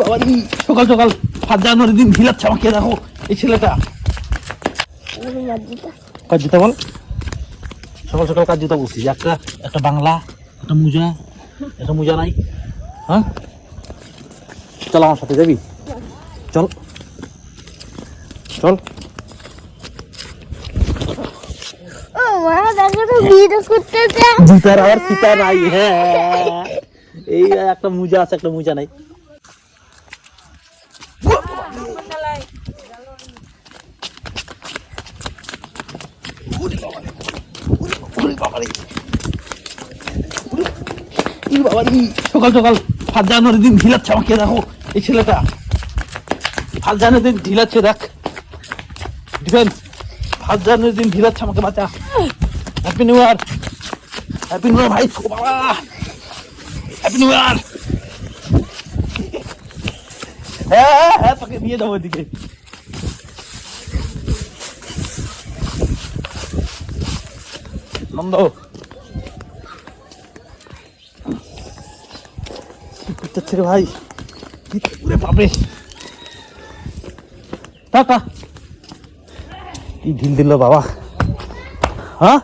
বাবা সকাল সকাল 5 জানুয়ারির দিন ঢিলাচ্ছে আমাকে। দেখো এই ছেলেটা কাজ জুতা বল, সকাল সকাল কাজ জুতা বলছিস। একটা বাংলা, একটা মোজা নাই। হ্যাঁ চল আমার সাথে যাবি, চল চল। জুতার আর ফিতা নাই। হ্যাঁ এই একটা মোজা আছে, একটা মোজা নাই। সকাল সকাল 5 জানুয়ারির দিন ঢিলাচ্ছে আমাকে। দেখো এই ছেলেটা 5 জানুয়ারির দিন ঢিলাচ্ছে। দেখ ডিফেন্স 5 জানুয়ারির দিন ঢিলাচ্ছে আমাকে। বাঁচা। Happy new year, happy new year ভাই। বাবা হ্যাপি নিউ ইয়ার। হ্যাঁ হ্যাঁ তোকে নিয়ে যাবো ওইদিকে। নন্দ করতেছে রে ভাই, বাপরে টাটা কি ঢিল দিল বাবা। হ্যাঁ